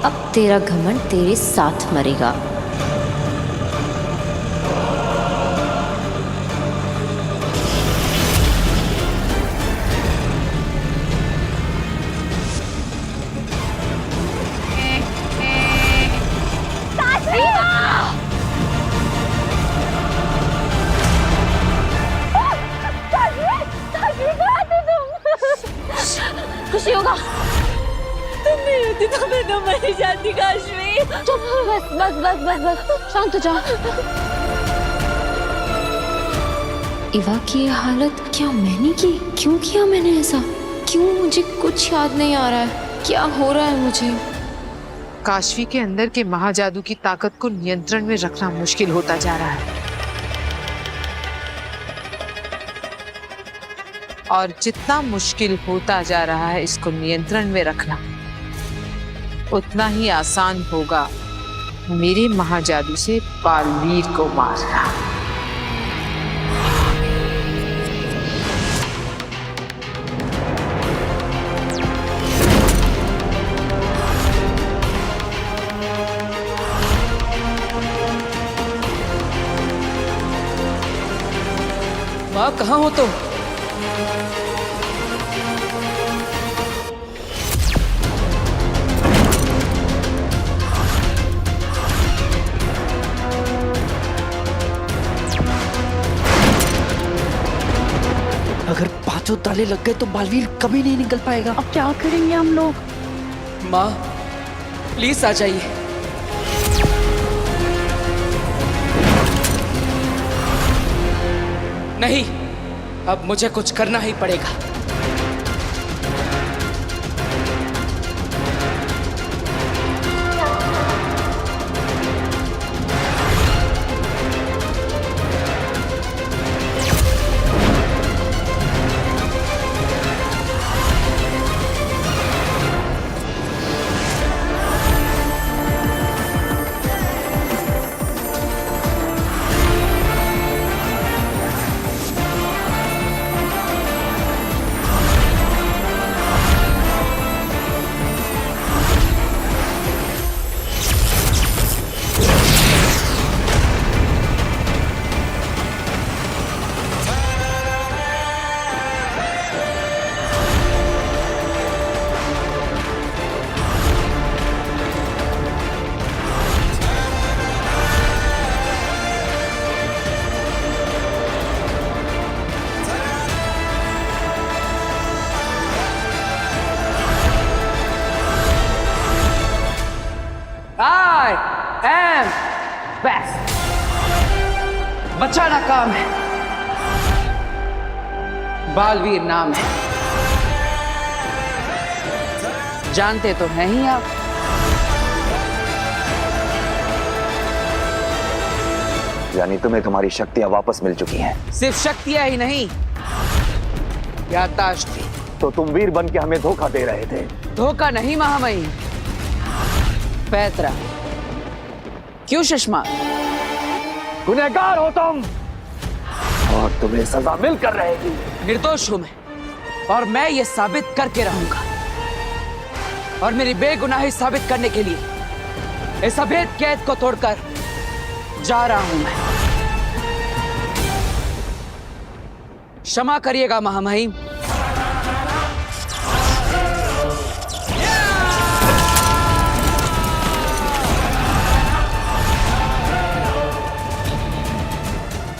अब तेरा घमंड तेरे साथ मरेगा। खुशी होगा। तुम नहीं होती तो मैं तो मर जाती काशवी। चुप, बस बस बस बस बस, शांत हो जाओ। इवा की ये हालत क्या मैंने की? क्यों किया मैंने ऐसा? क्यों? मुझे कुछ याद नहीं आ रहा है। क्या हो रहा है मुझे? काशवी के अंदर के महाजादू की ताकत को नियंत्रण में रखना मुश्किल होता जा रहा है, और जितना मुश्किल होता जा रहा है इसको नियंत्रण में रखना, उतना ही आसान होगा मेरे महाजादू से बालवीर को मारना। माँ कहाँ हो तुम? अगर पांचों ताले लग गए तो बालवीर कभी नहीं निकल पाएगा। अब क्या करेंगे हम लोग? माँ प्लीज आ जाइए। नहीं, अब मुझे कुछ करना ही पड़ेगा। I am best। बचाना काम है, बालवीर नाम है। जानते तो हैं ही आप। यानी तुम्हें तुम्हारी शक्तियां वापस मिल चुकी हैं? सिर्फ शक्तियां ही नहीं, याददाश्त भी। तो तुम वीर बन के हमें धोखा दे रहे थे। धोखा नहीं महामहिम, पैतरा। क्यों सुषमा? गुनहगार हो तुम, और तुम्हें सजा मिलकर रहेगी। निर्दोष हूं मैं, और मैं ये साबित करके रहूंगा। और मेरी बेगुनाही साबित करने के लिए इस अभेद कैद को तोड़कर जा रहा हूं मैं। क्षमा करिएगा महामहिम।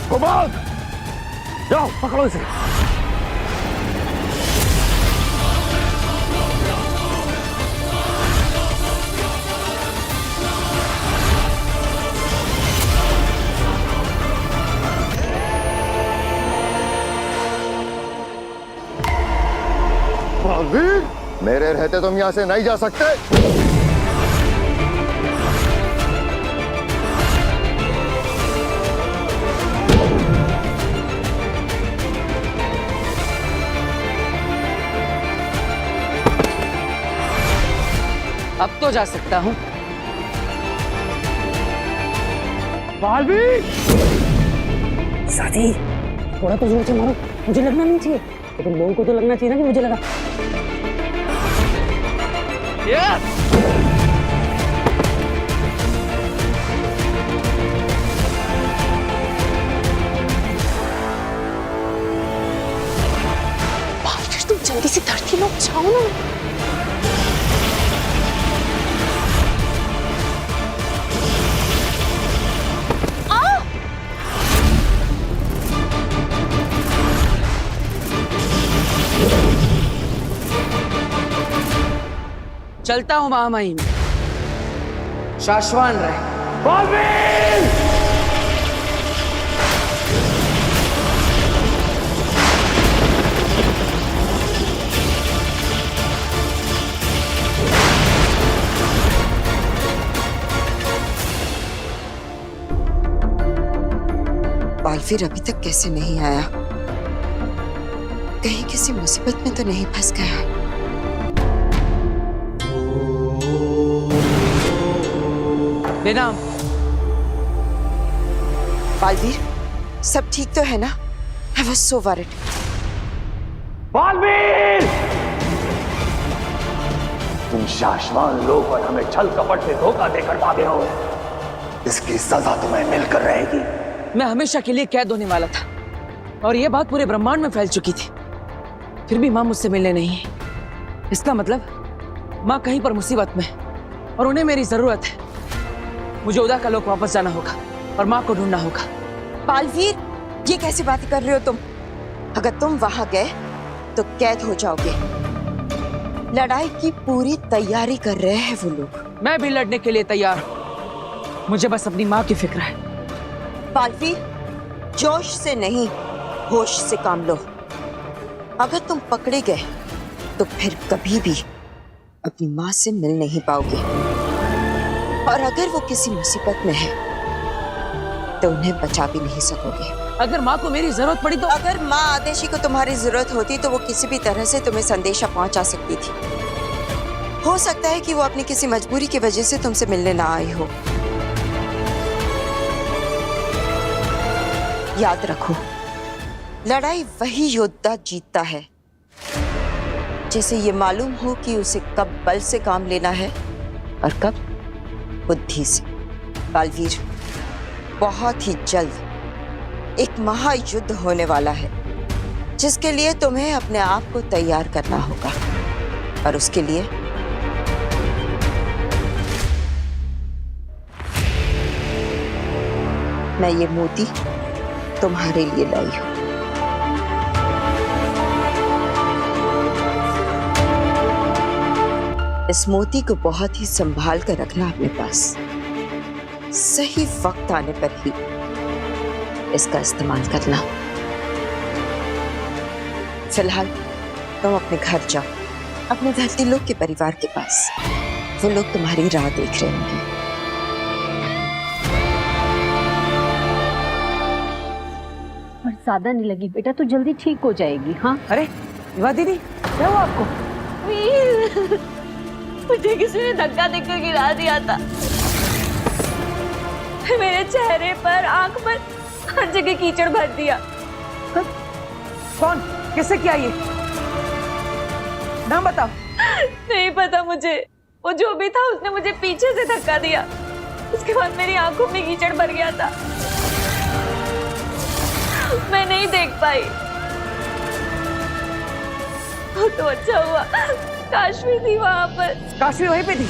कुमार, जाओ पकड़ो इसे। बालवीर, मेरे रहते तुम यहां से नहीं जा सकते। अब तो जा सकता हूं। बालवीर, साथी, थोड़ा तो जोर से मारो। मुझे लगना नहीं चाहिए, लेकिन लोगों को तो लगना चाहिए ना कि मुझे लगा। मुश्किल हो जाओ ना। चलता हूँ महामहिम, शाश्वान रहे। बालवीर! बालवीर अभी तक कैसे नहीं आया? कहीं किसी मुसीबत में तो नहीं फंस गया? बेनाम। बालवीर, सब ठीक तो है ना? I was so worried. Baalveer! तुम शाश्वान लोग और हमें छल कपट से धोखा देकर भागे हो। इसकी सजा तुम्हें मिलकर रहेगी। मैं हमेशा के लिए कैद होने वाला था और यह बात पूरे ब्रह्मांड में फैल चुकी थी, फिर भी माँ मुझसे मिलने नहीं है। इसका मतलब माँ कहीं पर मुसीबत में और उन्हें मेरी जरूरत है। मुझे उदा का लोक वापस जाना होगा और माँ को ढूंढना होगा। बालवीर, ये कैसी बातें कर रहे हो तुम? अगर तुम वहां गए तो कैद हो जाओगे। लड़ाई की पूरी तैयारी कर रहे हैं वो लोग। मैं भी लड़ने के लिए तैयार हूँ, मुझे बस अपनी माँ की फिक्र है। बालवीर, जोश से नहीं, होश से काम लो। अगर तुम पकड़े गए तो फिर कभी भी अपनी माँ से मिल नहीं पाओगे, और अगर वो किसी मुसीबत में है तो उन्हें बचा भी नहीं सकोगे। अगर माँ को मेरी जरूरत पड़ी तो? अगर माँ आदेशी को तुम्हारी जरूरत होती तो वो किसी भी तरह से तुम्हें संदेशा पहुंचा सकती थी। हो सकता है कि वो अपनी किसी मजबूरी की वजह से तुमसे मिलने ना आई हो। याद रखो, लड़ाई वही योद्धा जीतता है जिसे ये मालूम हो कि उसे कब बल से काम लेना है और कब बुद्धि से। बालवीर, बहुत ही जल्द एक महायुद्ध होने वाला है जिसके लिए तुम्हें अपने आप को तैयार करना होगा, और उसके लिए मैं ये मोती तुम्हारे लिए लाई हूं। इस मोती को बहुत ही संभाल कर रखना अपने पास। सही वक्त आने पर ही इसका इस्तेमाल करना। फिलहाल तुम अपने घर जाओ, अपने धरती लोग के परिवार के पास। वो लोग तुम्हारी राह देख रहे होंगे। और ज्यादा नहीं लगी बेटा, तो जल्दी ठीक हो जाएगी। हाँ, अरे विवाह दीदी, क्या हुआ आपको? मुझे किसी ने धक्का देकर गिरा दिया था। मेरे चेहरे पर, आंख पर, हर जगह कीचड़ भर दिया। कौन, किससे किया ये? नाम बताओ। नहीं पता मुझे, वो जो भी था उसने मुझे पीछे से धक्का दिया। उसके बाद मेरी आंखों में कीचड़ भर गया था, मैं नहीं देख पाई। तो अच्छा हुआ काशवी थी वहां पर। काशवी वहीं पे थी?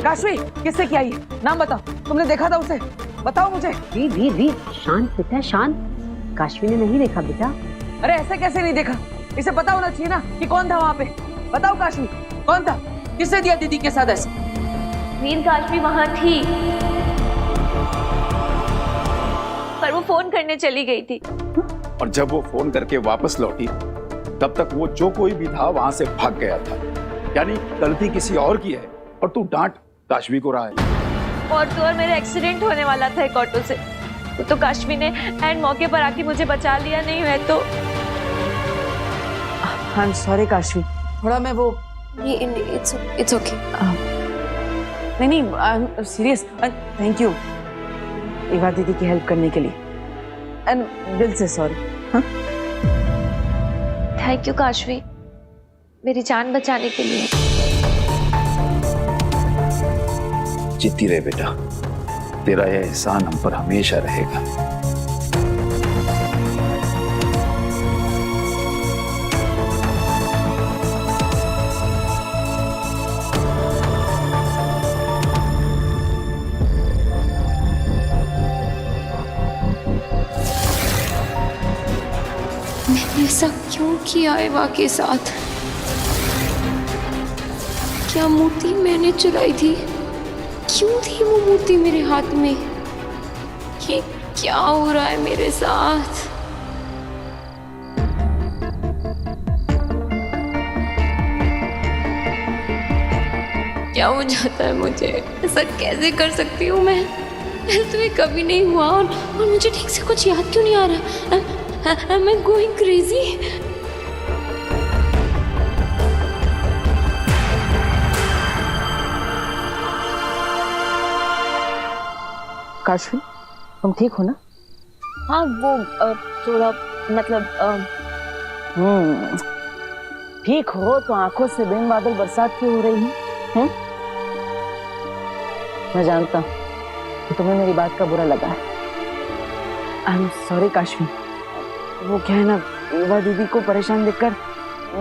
काशवी किससे किया ये? नाम बताओ, तुमने देखा था उसे? बताओ मुझे। वीर शांत बेटा, शांत। काशवी ने नहीं देखा बेटा। अरे ऐसे कैसे नहीं देखा? इसे पता होना चाहिए ना कि कौन था वहाँ पे। बताओ काशवी कौन था, किससे दिया दीदी के साथ ऐसे? वीर, काशवी वहां थी पर वो फोन करने चली गई थी। और जब वो फोन करके वापस लौटी तब तक वो जो कोई भी था वहां से भाग गया था। यानी गलती किसी और की है और तू डांट काशवी को रहा है। और तो और मेरा एक्सीडेंट होने वाला था एक ऑटो से, तो काशवी ने एंड मौके पर आके मुझे बचा लिया। नहीं है तो आई एम सॉरी काशवी, थोड़ा मैं वो इट्स ओके। नहीं I am serious. Thank you Eva दीदी की हेल्प करने के लिए, एंड दिल से सॉरी। थैंक यू काशवी, मेरी जान बचाने के लिए। जीती रहे बेटा, तेरा यह एहसान हम पर हमेशा रहेगा। ऐसा क्यों किया एवा के साथ? क्या मूर्ति मैंने चुराई थी? क्यों थी वो मूर्ति मेरे हाथ में? ये क्या हो रहा है मेरे साथ? क्या हो जाता है मुझे? ऐसा कैसे कर सकती हूँ मैं? तो ये कभी नहीं हुआ और मुझे ठीक से कुछ याद क्यों नहीं आ रहा? Am I going crazy? Kashvi, तुम ठीक हो ना? हाँ वो थोड़ा मतलब ठीक हो तो आंखों से बिन बादल बरसात क्यों हो रही है? मैं जानता हूँ कि तुम्हें मेरी बात का बुरा लगा है। I am sorry Kashvi. वो क्या है ना, एवा दीदी को परेशान देखकर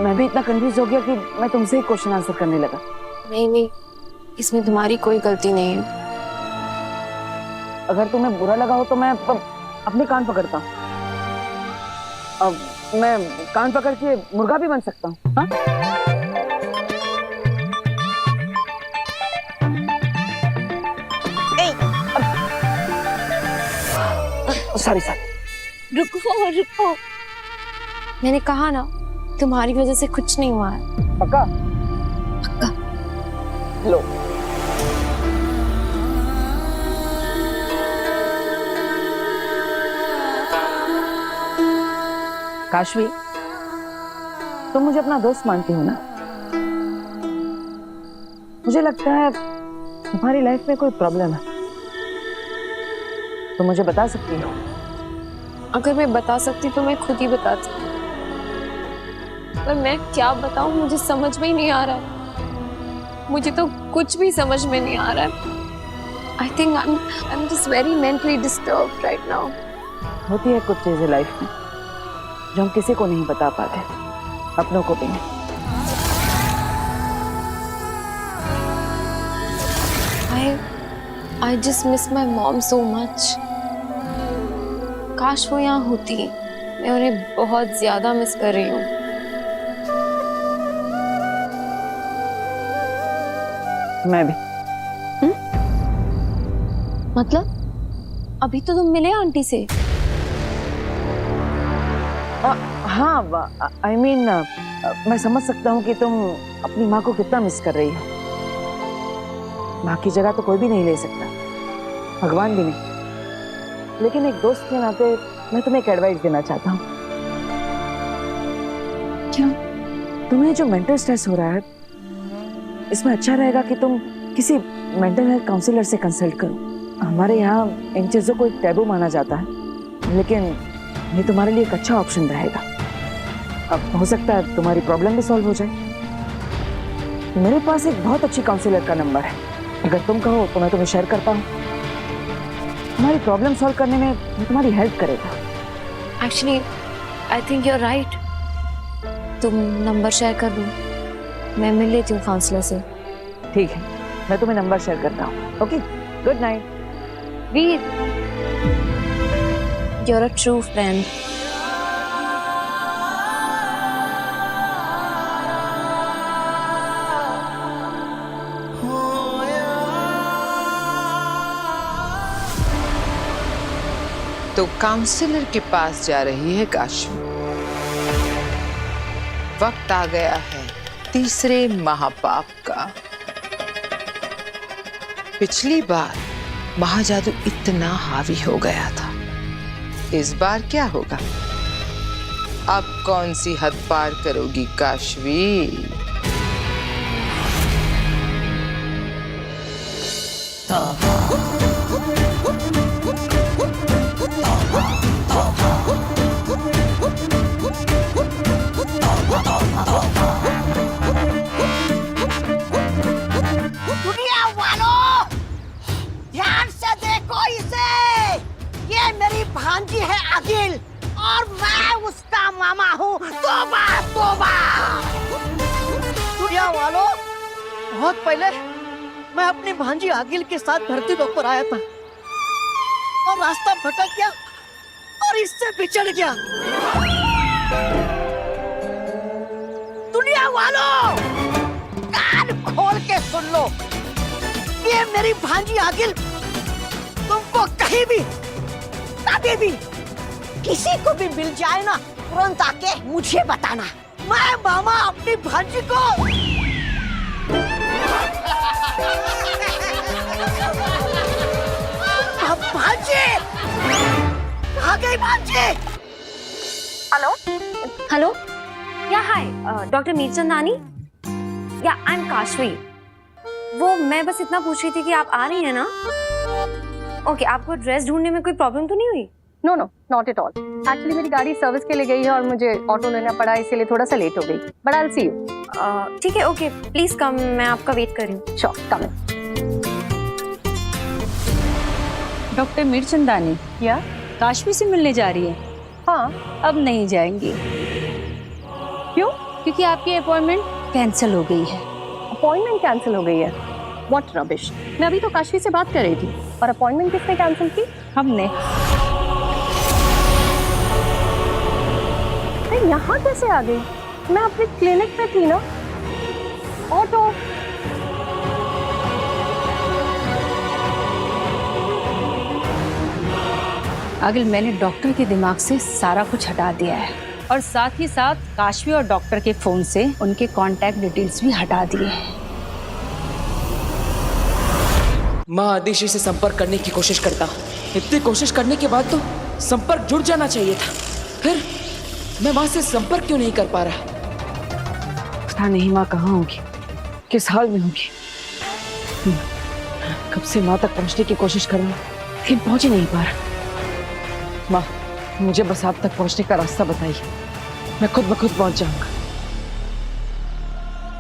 मैं भी इतना कंफ्यूज हो गया कि मैं तुमसे ही क्वेश्चन आंसर करने लगा। नहीं, इसमें तुम्हारी कोई गलती नहीं है। अगर तुम्हें बुरा लगा हो तो मैं अपने कान पकड़ता हूँ। अब मैं कान पकड़ के मुर्गा भी बन सकता हूँ। हाँ? सॉरी। रुको। मैंने कहा ना, तुम्हारी वजह से कुछ नहीं हुआ है। पक्का? लो। काशवी, तुम मुझे अपना दोस्त मानती हो ना? मुझे लगता है तुम्हारी लाइफ में कोई प्रॉब्लम है। तुम मुझे बता सकती हो? अगर मैं बता सकती तो मैं खुद ही बताती, पर मैं क्या बताऊं, मुझे समझ में ही नहीं आ रहा है। मुझे तो कुछ भी समझ में नहीं आ रहा है। I think I am just very mentally disturbed right now. होती है कुछ चीजें लाइफ में जो हम किसी को नहीं बता पाते, अपनों को भी नहीं। I just miss my mom so much. काश वो यहाँ होती। मैं उन्हें बहुत ज्यादा मिस कर रही हूँ। मैं भी। मतलब अभी तो तुम मिले आंटी से? हाँ, आई मीन मैं समझ सकता हूँ कि तुम अपनी माँ को कितना मिस कर रही हो। माँ की जगह तो कोई भी नहीं ले सकता, भगवान भी नहीं। लेकिन एक दोस्त के नाते मैं तुम्हें एक एडवाइस देना चाहता हूँ। क्या? तुम्हें जो मेंटल स्ट्रेस हो रहा है, इसमें अच्छा रहेगा कि तुम किसी मेंटल हेल्थ काउंसलर से कंसल्ट करो। हमारे यहाँ इन चीजों को एक टैबू माना जाता है, लेकिन ये तुम्हारे लिए एक अच्छा ऑप्शन रहेगा। अब हो सकता है तुम्हारी प्रॉब्लम भी सॉल्व हो जाए। मेरे पास एक बहुत अच्छी काउंसलर का नंबर है, अगर तुम कहो तो मैं तुम्हें शेयर करता हूँ। तुम्हारी प्रॉब्लम सॉल्व करने में वो तुम्हारी हेल्प करेगा। Actually I think you are right. तुम नंबर शेयर कर दो, मैं मिल लेती हूँ काउंसलर से। ठीक है, मैं तुम्हें नंबर शेयर करता हूँ। Okay, good night. Veer, you are a true friend. तो काउंसलर के पास जा रही है काशवी। वक्त आ गया है तीसरे महापाप का। पिछली बार महाजादू इतना हावी हो गया था, इस बार क्या होगा? अब कौन सी हद पार करोगी काशवी? दुनिया वालों, ध्यान से देखो इसे। ये मेरी भांजी है अगिल और मैं उसका मामा हूँ। तोबा तोबा। दुनिया वालों, बहुत पहले मैं अपनी भांजी अगिल के साथ धरती लोक पर आया था और रास्ता भटक गया और इससे बिछड़ गया। वालों, कान खोल के सुन लो। ये मेरी भांजी आगिल तुमको कहीं भी, कभी भी, किसी को भी मिल जाए ना, तुरंत आके मुझे बताना। मैं मामा अपनी भांजी को भांजी आ गई भांजी। हेलो हेलो, या हाय डॉक्टर मीरचंदानी, या आई एम काशवी। वो मैं बस इतना पूछ रही थी कि आप आ रही हैं ना? ओके, आपको ड्रेस ढूंढने में कोई प्रॉब्लम तो नहीं हुई? No no, not at all. Actually मेरी गाड़ी सर्विस के लिए गई है और मुझे ऑटो लेना पड़ा, इसीलिए थोड़ा सा लेट हो गई। But I will see you. ठीक है, ओके, प्लीज कम, मैं आपका वेट कर रही हूँ। श्योर, कम इन। डॉक्टर मीरचंदानी, या काशवी से मिलने जा रही है? हाँ, अब नहीं जाएंगी। क्यों? क्योंकि आपकी अपॉइंटमेंट कैंसिल हो गई है। अपॉइंटमेंट कैंसिल हो गई है? What rubbish. मैं अभी तो काशवी से बात कर रही थी। और अपॉइंटमेंट किसने कैंसिल की? हमने। यहाँ कैसे आ गई? मैं अपने क्लिनिक में थी ना। ऑटो। आगिल, मैंने डॉक्टर के दिमाग से सारा कुछ हटा दिया है और साथ ही साथ काशवी और डॉक्टर के फोन से उनके कांटेक्ट डिटेल्स भी हटा दिए हैं। माँ आदिशी से संपर्क करने की कोशिश करता हूँ। इतनी कोशिश करने के बाद तो संपर्क जुड़ जाना चाहिए था, फिर मैं माँ से संपर्क क्यों नहीं कर पा रहा? पता नहीं माँ कहाँ होगी, किस हाल में होगी। कब से माँ तक पहुँचने की कोशिश कर रहा हूँ, लेकिन पहुँच ही नहीं पा रहा। माँ, मुझे बस आप तक पहुँचने का रास्ता बताइए, मैं खुद ब खुद पहुँच जाऊंगा।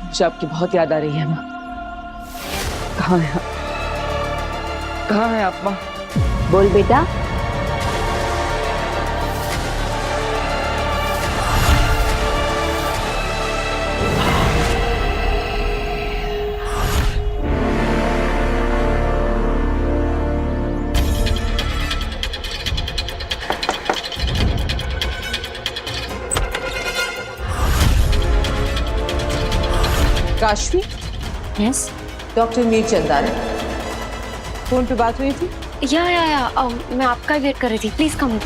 मुझे आपकी बहुत याद आ रही है माँ। कहाँ है आप? कहाँ है आप माँ? बोल बेटा। Kashvi? Yes doctor Mirchandani, phone पे बात हुई थी? या मैं आपका वेट कर रही थी, प्लीज कम।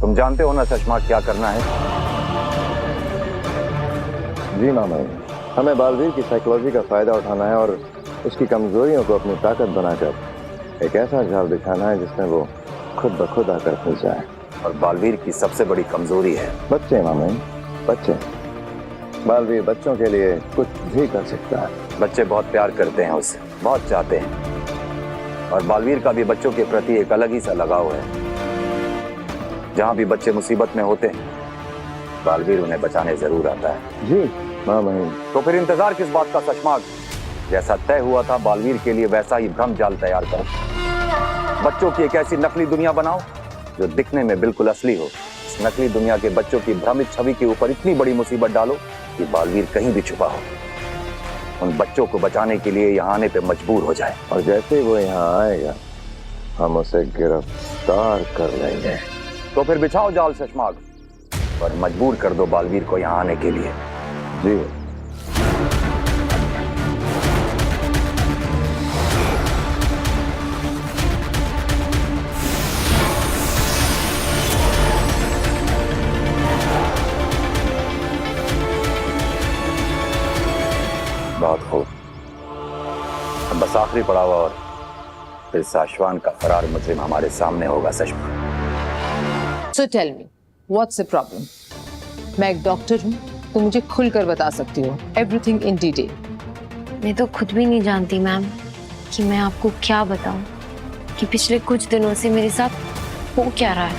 तुम जानते हो ना चश्मा क्या करना है? जी मामा, हमें बालवीर की साइकोलॉजी का फायदा उठाना है और उसकी कमजोरियों को अपनी ताकत बनाकर एक ऐसा जाल बिछाना है जिसमें वो खुद ब खुद आकर फंस जाए। और बालवीर की सबसे बड़ी कमजोरी है बच्चे मामा, बच्चे। बालवीर बच्चों के लिए कुछ भी कर सकता है। बच्चे बहुत प्यार करते हैं उससे, बहुत चाहते हैं। और बालवीर का भी बच्चों के प्रति एक अलग ही सा लगाव है। जहाँ भी बच्चे मुसीबत में होते हैं, बालवीर उन्हें बचाने जरूर आता है। जी मामा। तो फिर इंतजार किस बात का सचमाग? जैसा तय हुआ था बालवीर के लिए वैसा ही भ्रम जाल तैयार करो। बच्चों की एक ऐसी नकली दुनिया बनाओ जो दिखने में बिल्कुल असली हो। इस नकली दुनिया के बच्चों की भ्रमित छवि के ऊपर इतनी बड़ी मुसीबत डालो कि बालवीर कहीं भी छुपा हो, उन बच्चों को बचाने के लिए यहाँ आने पे मजबूर हो जाए। और जैसे वो यहाँ आएगा हम उसे गिरफ्तार कर लेंगे। तो फिर बिछाओ जाल शशमाग और मजबूर कर दो बालवीर को यहाँ आने के लिए। जी। बहुत खूब। अब बस आखिरी पड़ाव और फिर साशवान का फरार मुजरिम हमारे सामने होगा। सचमुच। So tell me, what's the problem? मैं एक डॉक्टर हूँ, तो मुझे खुलकर बता सकती हो everything in detail. मैं तो खुद भी नहीं जानती मैम कि मैं आपको क्या बताऊं कि पिछले कुछ दिनों से मेरे साथ हो क्या रहा है।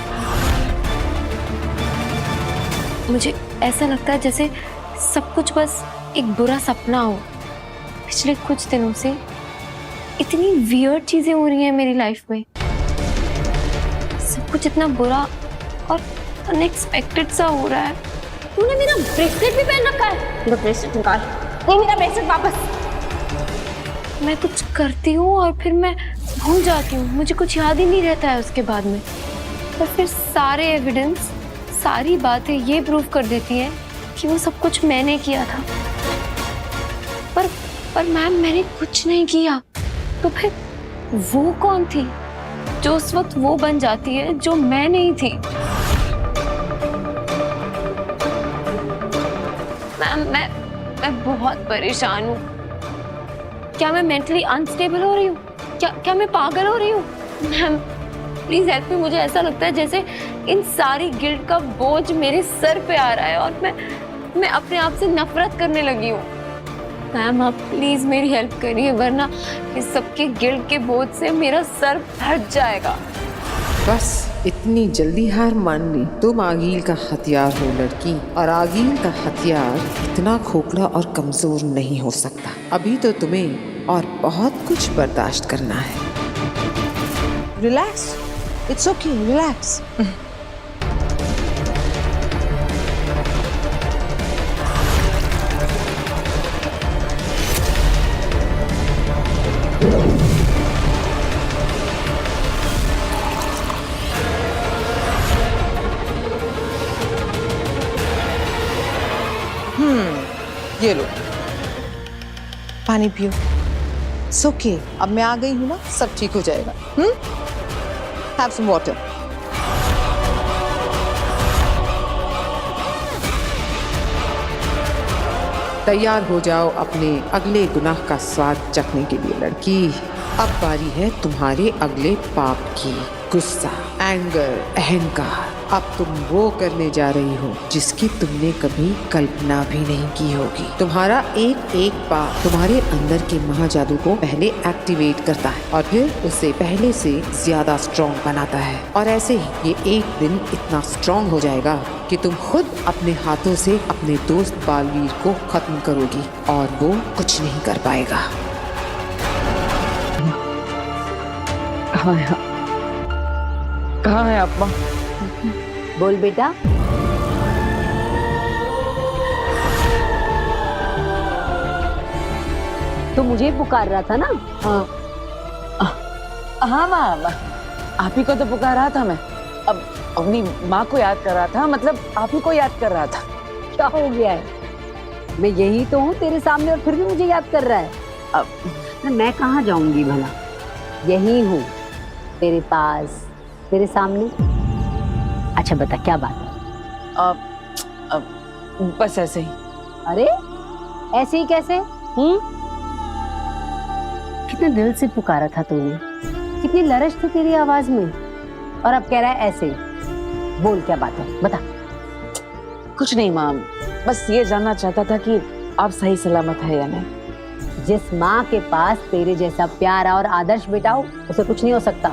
मुझे ऐसा लगता है जैसे सब कुछ बस एक बुरा सपना हो। पिछले कुछ दिनों से इतनी वियर्ड चीजें हो रही हैं मेरी लाइफ में, सब कुछ इतना बुरा और अनएक्सपेक्टेड सा हो रहा है। तूने मेरा ब्रेसलेट भी पहन रखा है। मेरा ब्रेसलेट निकाल। नहीं, मेरा ब्रेसलेट वापस। मैं कुछ करती हूँ और फिर मैं भूल जाती हूँ, मुझे कुछ याद ही नहीं रहता है उसके बाद में। और फिर सारे एविडेंस, सारी बातें ये प्रूव कर देती हैं कि वो सब कुछ मैंने किया था। पर मैम, मैंने कुछ नहीं किया। तो फिर वो कौन थी जो उस वक्त वो बन जाती है जो मैं नहीं थी? मैम, मैं बहुत परेशान हूँ। क्या मैं मेंटली अनस्टेबल हो रही हूँ? क्या मैं पागल हो रही हूँ? Ma'am please help me. मुझे ऐसा लगता है जैसे इन सारी गिल्ट का बोझ मेरे सर पे आ रहा है और मैं अपने आप से नफरत करने लगी हूँ। मैम आप प्लीज मेरी हेल्प करिए, वरना इस सबके गिल्ट के बोझ से मेरा सर फट जाएगा। बस इतनी जल्दी हार मान ली? तुम आगील का हथियार हो लड़की, और आगील का हथियार इतना खोखला और कमजोर नहीं हो सकता। अभी तो तुम्हें और बहुत कुछ बर्दाश्त करना है। Relax, it's okay, relax. ये लो, पानी पियो। ओके, अब मैं आ गई हूँ ना, सब ठीक हो जाएगा। Have some water. तैयार हो जाओ अपने अगले गुनाह का स्वाद चखने के लिए लड़की। अब बारी है तुम्हारे अगले पाप की। गुस्सा, एंगर, अहंकार। अब तुम वो करने जा रही हो जिसकी तुमने कभी कल्पना भी नहीं की होगी। तुम्हारा एक एक पाप तुम्हारे अंदर के महाजादू को पहले एक्टिवेट करता है और फिर उसे पहले से ज्यादा स्ट्रॉन्ग बनाता है। और ऐसे ही ये एक दिन इतना स्ट्रॉन्ग हो जाएगा कि तुम खुद अपने हाथों से अपने दोस्त बालवीर को खत्म करोगी और वो कुछ नहीं कर पाएगा। कहाँ है आप माँ? बोल बेटा। तो मुझे पुकार रहा था ना? हाँ माँ, आप ही को तो पुकार रहा था मैं। अब अपनी माँ को याद कर रहा था, मतलब आप ही को याद कर रहा था। क्या हो गया है? मैं यही तो हूँ तेरे सामने और फिर भी मुझे याद कर रहा है। अब मैं कहाँ जाऊंगी भला? यही हूँ तेरे पास, तेरे सामने। अच्छा बता क्या बात है? बस ऐसे ही। अरे ऐसे ही कैसे? कितने दिल से पुकारा था तूने, कितनी लरज थी तेरी आवाज में, और अब कह रहा है ऐसे ही। बोल क्या बात है, बता। कुछ नहीं माँ, बस ये जानना चाहता था कि आप सही सलामत है या नहीं। जिस माँ के पास तेरे जैसा प्यारा और आदर्श बेटा हो, उसे कुछ नहीं हो सकता।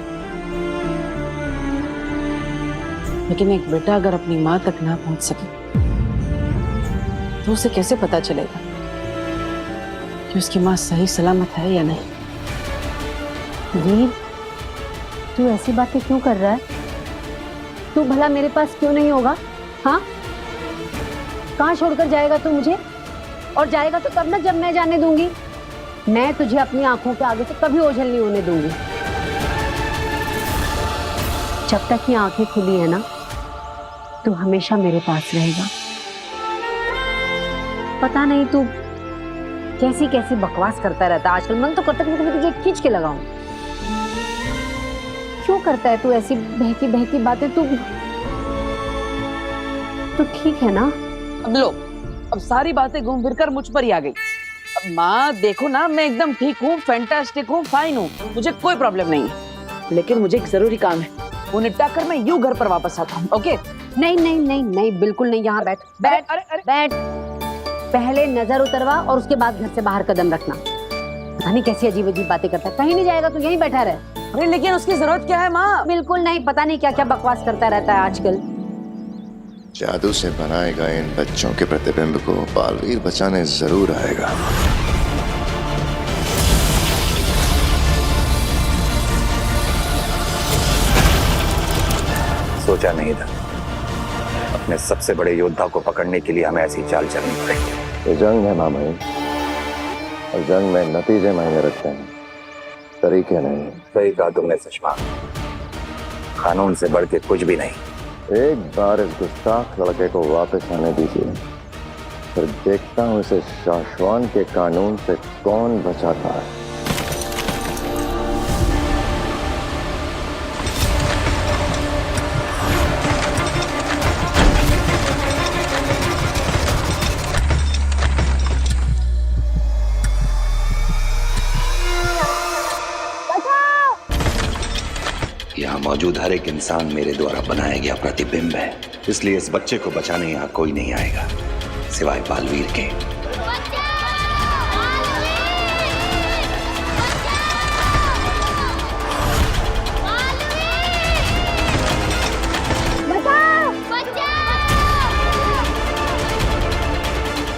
लेकिन एक बेटा अगर अपनी माँ तक ना पहुंच सके तो उसे कैसे पता चलेगा कि उसकी माँ सही सलामत है या नहीं? वीर, तू ऐसी बातें क्यों कर रहा है? तू भला मेरे पास क्यों नहीं होगा? हाँ, कहाँ छोड़कर जाएगा तू मुझे? और जाएगा तो तब ना जब मैं जाने दूंगी। मैं तुझे अपनी आंखों के आगे से कभी ओझल नहीं होने दूंगी। जब तक ये आंखें खुली है ना, तू हमेशा मेरे पास रहेगा। पता नहीं तू कैसी कैसी बकवास करता रहता है आजकल। मन तो करता है कि मैं तुझे खींच के लगाऊं। क्यों करता है तू ऐसी बहकी बहकी बातें? तू ठीक है ना? अब लो, अब सारी बातें घूम फिर कर मुझ पर ही आ गई। अब माँ देखो ना, मैं एकदम ठीक हूँ, फैंटास्टिक हूँ, फाइन हूँ, मुझे कोई प्रॉब्लम नहीं है। लेकिन मुझे एक जरूरी काम है, वो निपटा कर मैं यूं घर पर वापस आता हूँ। ओके? नहीं नहीं नहीं नहीं, बिल्कुल नहीं। यहाँ बैठ बैठ बैठ। पहले नजर उतरवा और उसके बाद घर से बाहर कदम रखना। पता नहीं कैसी अजीब अजीब बातें करता है। कहीं नहीं जाएगा तू, यहीं बैठा रहे। अरे लेकिन उसकी जरूरत क्या है माँ? बिल्कुल नहीं, पता नहीं क्या क्या बकवास करता रहता है आजकल। जादू से बनाए गए इन बच्चों के प्रतिबिंब को बालवीर बचाने जरूर आएगा। सोचा नहीं था अपने सबसे बड़े योद्धा को पकड़ने के लिए हमें ऐसी चाल चलनी पड़ेगी। ये जंग है मामा, और जंग में नतीजे मायने रखते हैं, तरीके नहीं। सही कहा तुमने सुषमा, कानून से बढ़ के कुछ भी नहीं। एक बार इस गुस्ताख लड़के को वापस आने दीजिए, फिर देखता हूँ इसे शाश्वान के कानून से कौन बचाता है। यहाँ मौजूद हर एक इंसान मेरे द्वारा बनाया गया प्रतिबिंब है, इसलिए इस बच्चे को बचाने यहाँ कोई नहीं आएगा सिवाय बालवीर के।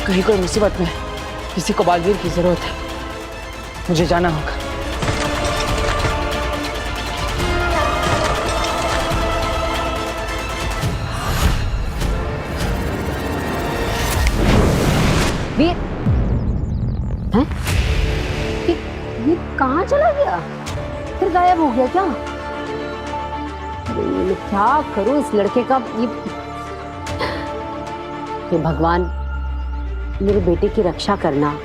कहीं कोई मुसीबत में किसी को बालवीर की जरूरत है, मुझे जाना होगा। वीर हैं? ये कहाँ चला गया? फिर गायब हो गया क्या? मैं क्या करूं इस लड़के का? ये भगवान, मेरे बेटे की रक्षा करना।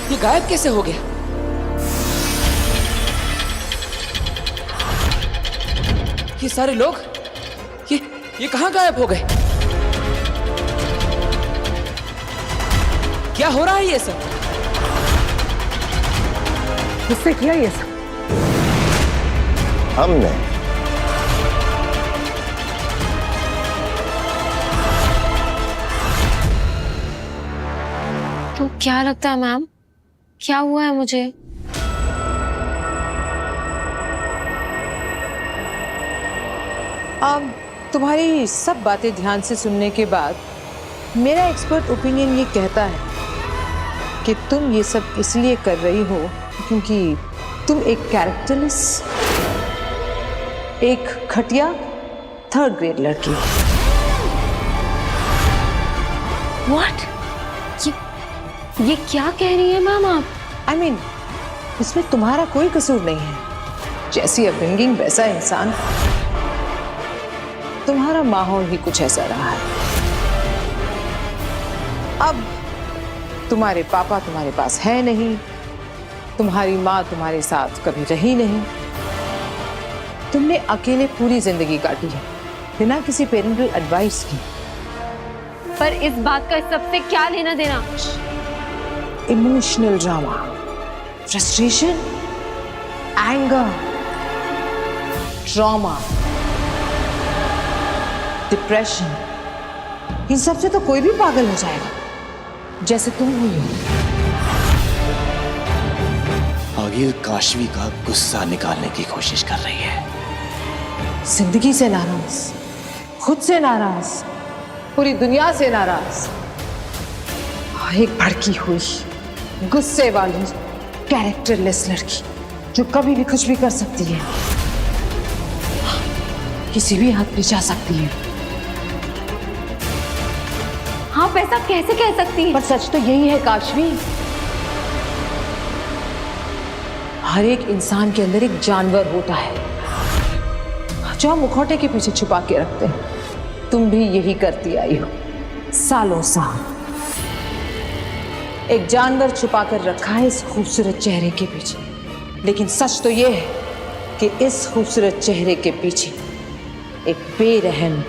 ये गायब कैसे हो गया? ये सारे लोग ये कहां गायब हो गए? क्या हो रहा है ये सब? किससे किया ये सब? हमने। तो क्या लगता है मैम, क्या हुआ है मुझे? तुम्हारी सब बातें ध्यान से सुनने के बाद मेरा एक्सपर्ट ओपिनियन ये कहता है कि तुम ये सब इसलिए कर रही हो क्योंकि तुम एक कैरेक्टरलेस, एक घटिया 3rd ग्रेड लड़की। What? ये क्या कह रही है मैम आप? I mean, इसमें तुम्हारा कोई कसूर नहीं है। जैसी अपब्रिंगिंग वैसा इंसान, तुम्हारा माहौल ही कुछ ऐसा रहा है। अब तुम्हारे पापा तुम्हारे पास है नहीं, तुम्हारी माँ तुम्हारे साथ कभी रही नहीं, तुमने अकेले पूरी जिंदगी काटी है बिना किसी पेरेंटल एडवाइस की। पर इस बात का सबसे क्या लेना देना? Emotional drama, frustration, anger, trauma, depression, इन सब से तो कोई भी पागल हो जाएगा जैसे तुम हुई हो। आगिल काशवी का गुस्सा निकालने की कोशिश कर रही है। जिंदगी से नाराज, खुद से नाराज, पूरी दुनिया से नाराज, और एक भड़की हुई गुस्से वाली कैरेक्टरलेस लड़की जो कभी भी कुछ भी कर सकती है, किसी भी हद पे जा सकती है। आप ऐसा कैसे कह सकती हैं? पर सच तो यही है काशवी, हर एक इंसान के अंदर एक जानवर होता है जो हम मुखौटे के पीछे छुपा के रखते हैं। तुम भी यही करती आई हो सालों साल। एक जानवर छुपा कर रखा है इस खूबसूरत चेहरे के पीछे, लेकिन सच तो यह है कि इस खूबसूरत चेहरे के पीछे एक बेरहम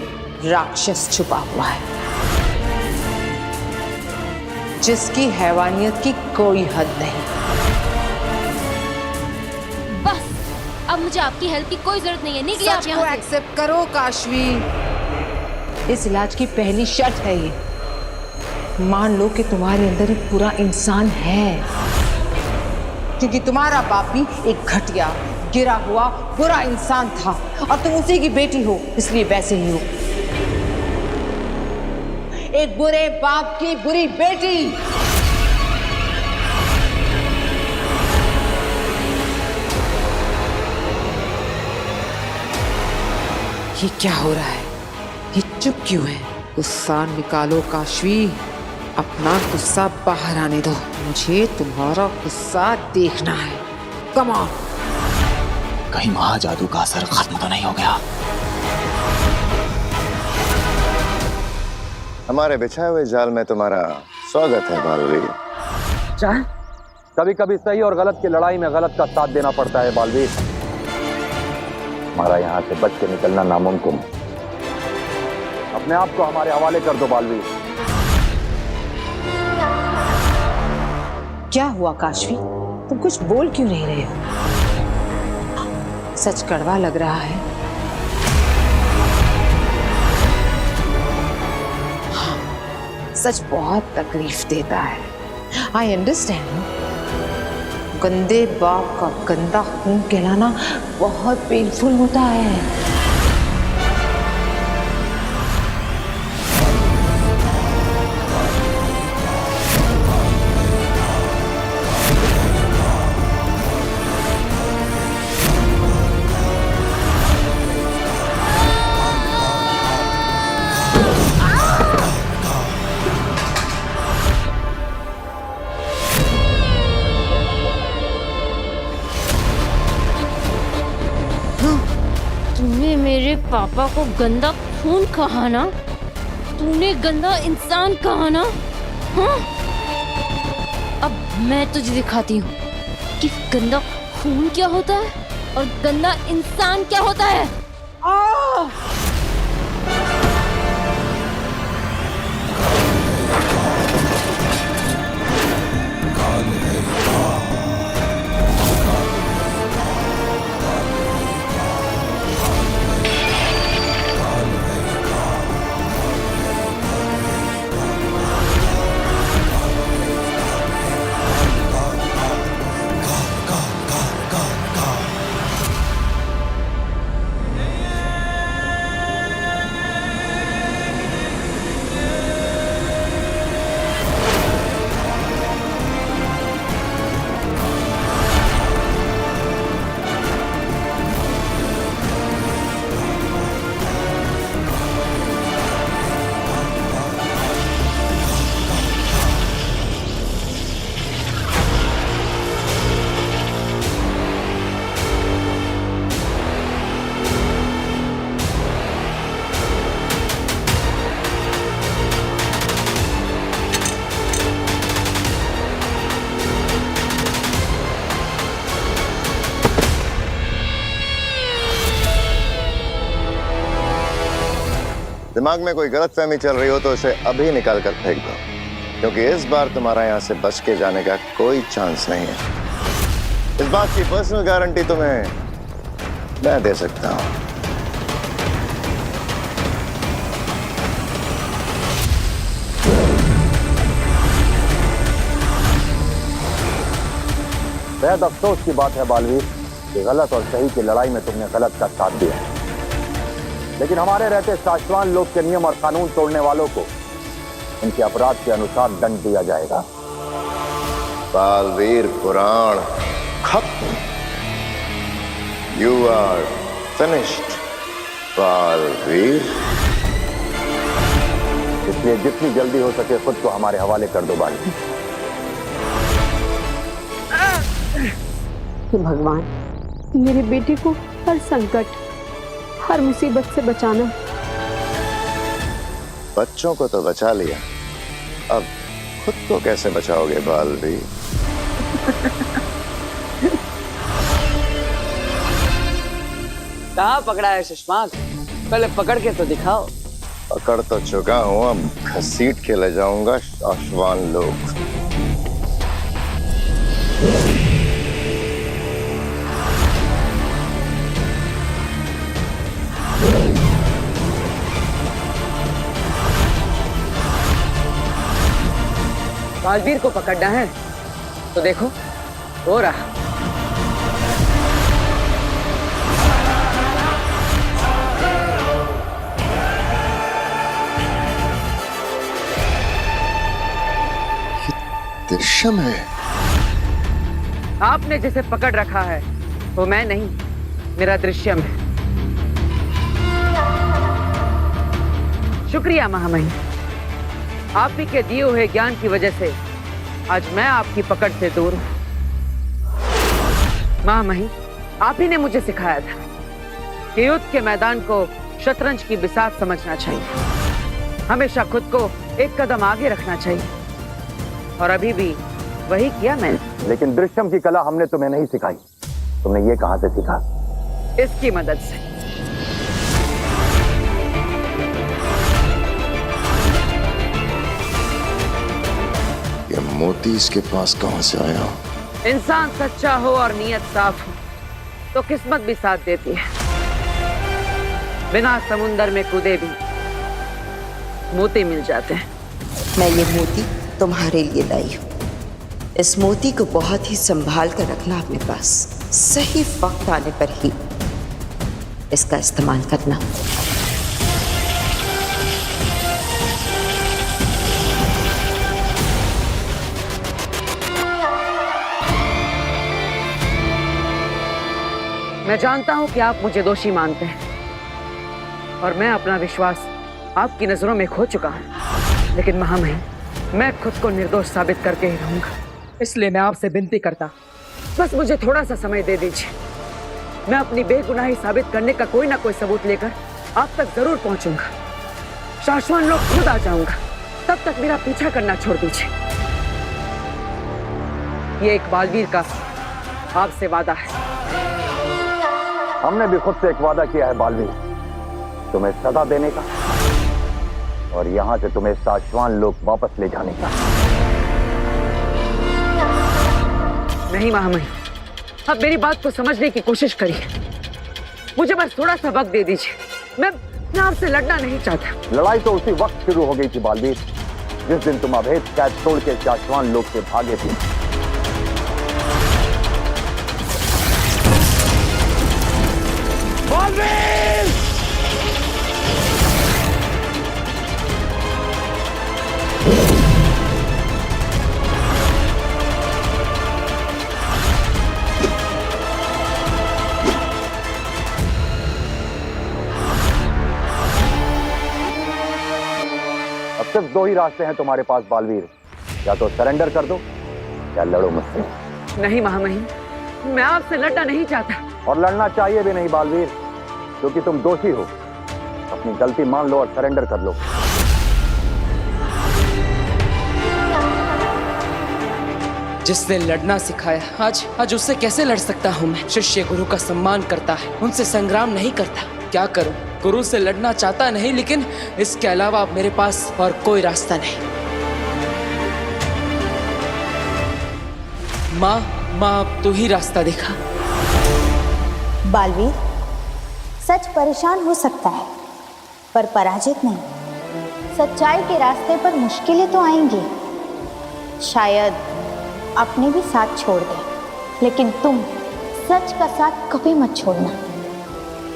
राक्षस छुपा हुआ है जिसकी हैवानियत की कोई हद नहीं। बस अब मुझे आपकी हेल्प की कोई जरूरत नहीं है। निकलिए आप सच को यहाँ से। एक्सेप्ट करो काशवी। इस इलाज की पहली शर्त है ये। मान लो कि तुम्हारे अंदर एक बुरा इंसान है, क्योंकि तुम्हारा बाप भी एक घटिया, गिरा हुआ बुरा इंसान था और तुम उसी की बेटी हो, इसलिए वैसे ही हो। एक बुरे बाप की बुरी बेटी। ये क्या हो रहा है? ये चुप क्यों है? गुस्सा निकालो काशवी, अपना गुस्सा बाहर आने दो। मुझे तुम्हारा गुस्सा देखना है। Come on. कहीं महाजादू का असर खत्म तो नहीं हो गया? हमारे बिछाए हुए जाल में तुम्हारा स्वागत है बालवीर। जाल? कभी कभी सही और गलत की लड़ाई में गलत का साथ देना पड़ता है बालवीर। हमारा यहाँ से बच के निकलना नामुमकिन है। अपने आप को हमारे हवाले कर दो बालवीर। क्या हुआ काशवी? तुम कुछ बोल क्यों नहीं रहे हो? सच कड़वा लग रहा है। हाँ, सच बहुत तकलीफ देता है। I understand. गंदे बाप का गंदा खून कहलाना बहुत पेनफुल होता है। तूने मेरे पापा को गंदा खून कहा ना? तूने गंदा इंसान कहा ना? हाँ? अब मैं तुझे दिखाती हूँ कि गंदा खून क्या होता है और गंदा इंसान क्या होता है। दिमाग में कोई गलतफहमी चल रही हो तो इसे अभी निकाल कर फेंक दो, क्योंकि इस बार तुम्हारा यहाँ से बच के जाने का कोई चांस नहीं है। इस बात की पर्सनल गारंटी तुम्हें मैं दे सकता हूँ। बेहद अफसोस की बात है बालवीर कि गलत और सही की लड़ाई में तुमने गलत का साथ दिया, लेकिन हमारे रहते शाश्वान लोक के नियम और कानून तोड़ने वालों को उनके अपराध के अनुसार दंड दिया जाएगा। बालवीर पुराण खत्म। You are finished Baalveer. इसलिए जितनी जल्दी हो सके खुद को हमारे हवाले कर दो बालवीर। कि भगवान मेरी बेटी को हर संकट, हर मुसीबत से बचाना। बच्चों को तो बचा लिया, अब खुद को कैसे बचाओगे बालवीर? कहाँ पकड़ा है सुषमा? पहले पकड़ के तो दिखाओ। पकड़ तो चुका हूं, अब घसीट के ले जाऊंगा शाश्वान लोग। बालवीर को पकड़ना है तो देखो हो रहा। दृश्यम है। आपने जिसे पकड़ रखा है वो मैं नहीं, मेरा दृश्यम है। शुक्रिया महामहिम, आप ही के दिए हुए ज्ञान की वजह से आज मैं आपकी पकड़ से दूर हूं। महामहिम, आप ही ने मुझे सिखाया था कि युद्ध के मैदान को शतरंज की बिसात समझना चाहिए, हमेशा खुद को एक कदम आगे रखना चाहिए, और अभी भी वही किया मैंने। लेकिन दृश्यम की कला हमने तुम्हें नहीं सिखाई, तुमने ये कहां से सीखा? इसकी मदद से। ये मोती इसके पास कहां से आया? इंसान सच्चा हो और नीयत साफ हो तो किस्मत भी साथ देती है। बिना समुंदर में कूदे भी मोती मिल जाते हैं। मैं ये मोती तुम्हारे लिए लाई हूँ। इस मोती को बहुत ही संभाल कर रखना अपने पास, सही वक्त आने पर ही इसका इस्तेमाल करना। मैं जानता हूं कि आप मुझे दोषी मानते हैं और मैं अपना विश्वास आपकी नजरों में खो चुका हूं, लेकिन महामहिम, मैं खुद को निर्दोष साबित करके ही रहूंगा। इसलिए मैं आपसे विनती करता, बस मुझे थोड़ा सा समय दे दीजिए। मैं अपनी बेगुनाही साबित करने का कोई ना कोई सबूत लेकर आप तक जरूर पहुंचूंगा। शाश्वत लोग खुद आ जाऊंगा, तब तक मेरा पीछा करना छोड़ दीजिए। ये एक बालवीर का आपसे वादा है। हमने भी खुद से एक वादा किया है बालवीर, तुम्हें सजा देने का और यहाँ से तुम्हें साशवान लोग वापस ले जाने का। नहीं महामहिम, अब मेरी बात को समझने की कोशिश करिए। मुझे बस थोड़ा सा वक्त दे दीजिए। मैं आपसे लड़ना नहीं चाहता। लड़ाई तो उसी वक्त शुरू हो गई थी बालवीर, जिस दिन तुम अभेद कैद तोड़ के साशवान लोग से भागे थे। अब सिर्फ दो ही रास्ते हैं तुम्हारे पास बालवीर, या तो सरेंडर कर दो या लड़ो मुझसे। नहीं महामहिम, मैं आपसे लड़ना नहीं चाहता। और लड़ना चाहिए भी नहीं बालवीर, क्योंकि तुम दोषी हो। अपनी गलती मान लो और सरेंडर कर लो। जिसने लड़ना सिखाया आज उससे कैसे लड़ सकता हूँ मैं? शिष्य गुरु का सम्मान करता है, उनसे संग्राम नहीं करता। क्या करूं? गुरु से लड़ना चाहता नहीं, लेकिन इसके अलावा अब मेरे पास और कोई रास्ता नहीं। माँ अब तू ही रास्ता दिखा। बालवीर, सच परेशान हो सकता है पर पराजित नहीं। सच्चाई के रास्ते पर मुश्किलें तो आएंगी, शायद अपने भी साथ छोड़ दे, लेकिन तुम सच का साथ कभी मत छोड़ना।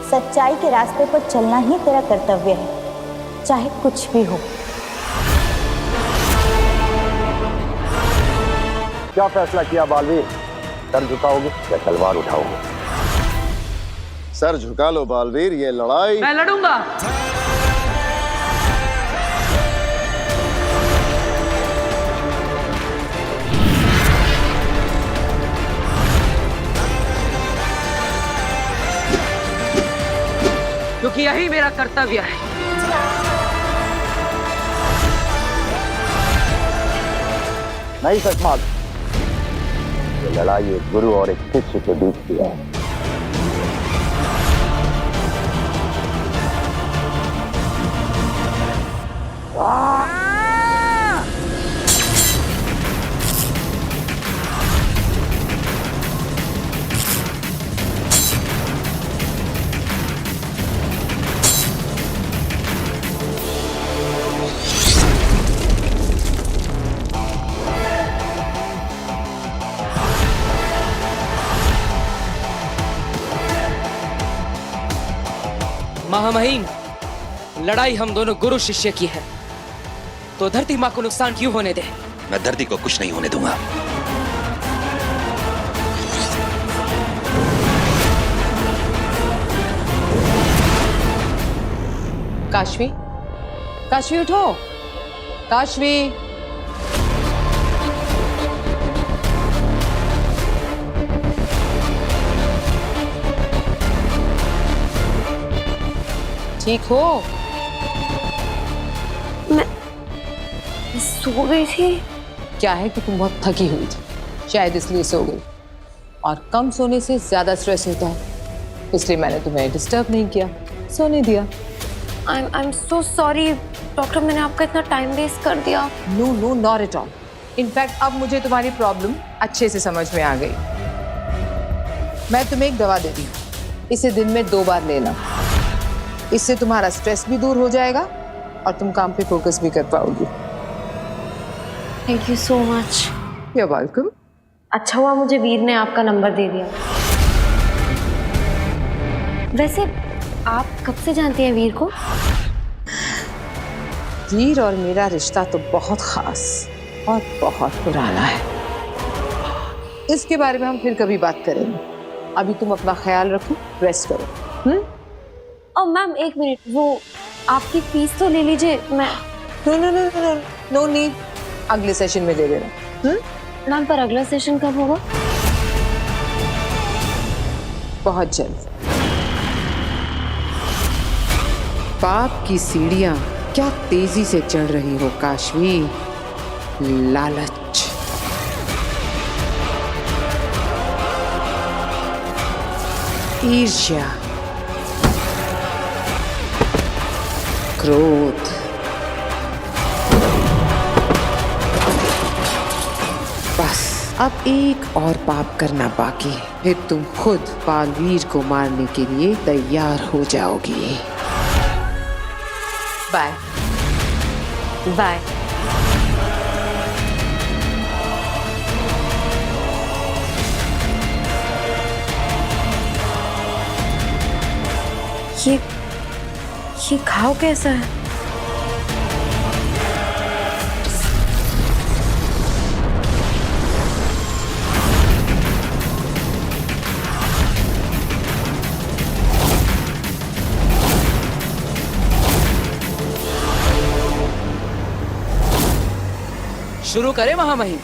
सच्चाई के रास्ते पर चलना ही तेरा कर्तव्य है, चाहे कुछ भी हो। क्या फैसला किया बालवीर? सर झुकाओगे या तलवार उठाओगे? सर झुका लो बालवीर, ये लड़ाई मैं लड़ूंगा। क्योंकि यही मेरा कर्तव्य है। नहीं सचमाग, ये लड़ाई एक गुरु और एक शिष्य के बीच की है। महामहिम, लड़ाई हम दोनों गुरु शिष्य की है, तो धरती माँ को नुकसान क्यों होने दे? मैं धरती को कुछ नहीं होने दूंगा। काशवी, काशवी उठो, काशवी। ठीक हो? मैं सो गई थी। क्या है कि तुम बहुत थकी हुई थी, शायद इसलिए सो गई। और कम सोने से ज्यादा स्ट्रेस होता है, इसलिए मैंने तुम्हें डिस्टर्ब नहीं किया, सोने दिया। I am so sorry doctor, मैंने आपका इतना टाइम वेस्ट कर दिया। No no, not at all. In fact अब मुझे तुम्हारी प्रॉब्लम अच्छे से समझ में आ गई। मैं तुम्हें एक दवा देती हूँ, इसे दिन में 2 बार लेना। इससे तुम्हारा स्ट्रेस भी दूर हो जाएगा और तुम काम पे फोकस भी कर पाओगी। Thank you so much. You are welcome. अच्छा हुआ मुझे वीर ने आपका नंबर दे दिया। वैसे आप कब से जानती हैं वीर को? वीर और मेरा रिश्ता तो बहुत खास और बहुत पुराना है। इसके बारे में हम फिर कभी बात करेंगे। अभी तुम अपना ख्याल रखो, रेस्ट करो। और मैम एक मिनट, वो आपकी फीस तो ले लीजिए। मैं no no no no no need, अगले सेशन में दे देना। मैम पर अगला सेशन कब होगा? बहुत जल्द। पाप की सीढ़ियां क्या तेजी से चढ़ रही हो काशवी। लालच, ईर्ष्या, क्रोध, बस अब एक और पाप करना बाकी है, फिर तुम खुद बालवीर को मारने के लिए तैयार हो जाओगी। Bye bye. ये घाव कैसा है? शुरू करें महामहिम?